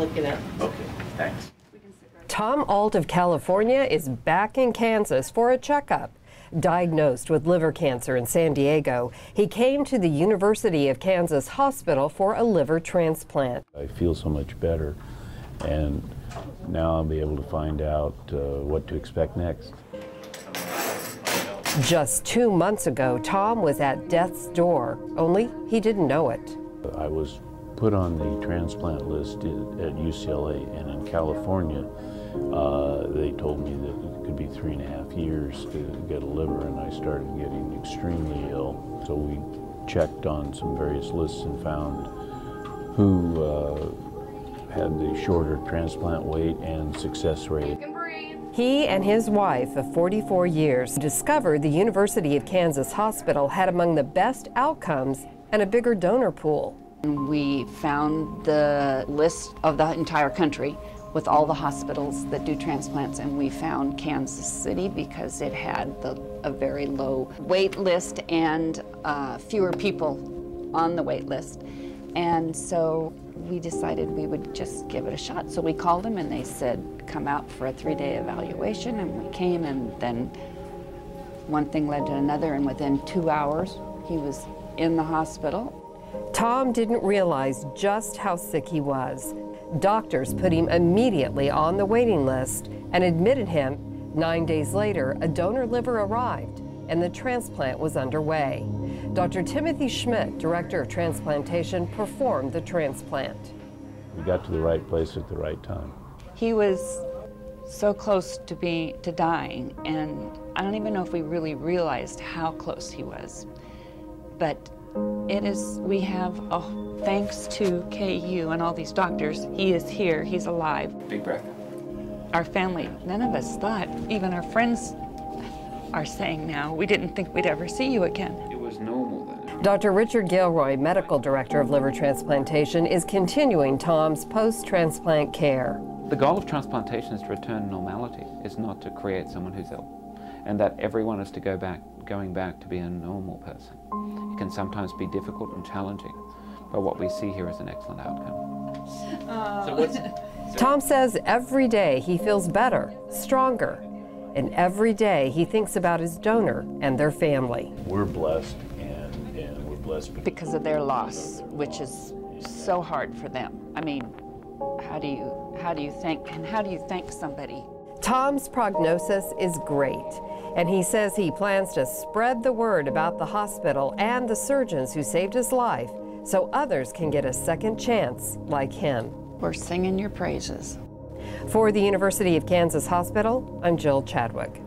look it up. Okay, thanks. Tom Ault of California is back in Kansas for a checkup. Diagnosed with liver cancer in San Diego, he came to the University of Kansas Hospital for a liver transplant. I feel so much better, and now I'll be able to find out what to expect next. Just 2 months ago, Tom was at death's door, only he didn't know it. I was put on the transplant list at UCLA, and in California, they told me that it could be 3.5 years to get a liver, and I started getting extremely ill. So we checked on some various lists and found who had the shorter transplant wait and success rate. He and his wife of 44 years discovered the University of Kansas Hospital had among the best outcomes and a bigger donor pool. We found the list of the entire country with all the hospitals that do transplants, and we found Kansas City because it had a very low wait list and fewer people on the wait list. And so we decided we would just give it a shot. So we called them and they said, come out for a 3-day evaluation, and we came, and then one thing led to another, and within 2 hours he was in the hospital. Tom didn't realize just how sick he was. Doctors put him immediately on the waiting list and admitted him. 9 days later, a donor liver arrived and the transplant was underway. Dr. Timothy Schmidt, director of transplantation, performed the transplant. We got to the right place at the right time. He was so close to dying, and I don't even know if we really realized how close he was. But we have, thanks to KU and all these doctors, he is here, he's alive. Big breath. Our family, none of us thought, even our friends are saying now, we didn't think we'd ever see you again. It was normal then. Dr. Richard Gilroy, medical director of liver transplantation, is continuing Tom's post-transplant care. The goal of transplantation is to return normality. It's not to create someone who's ill, and that everyone is to going back to be a normal person. It can sometimes be difficult and challenging, but what we see here is an excellent outcome. Tom says every day he feels better, stronger, and every day he thinks about his donor and their family. We're blessed, and we're blessed because of their loss, which is so hard for them. I mean, how do you thank somebody? Tom's prognosis is great, and he says he plans to spread the word about the hospital and the surgeons who saved his life so others can get a second chance like him. We're singing your praises. For the University of Kansas Hospital, I'm Jill Chadwick.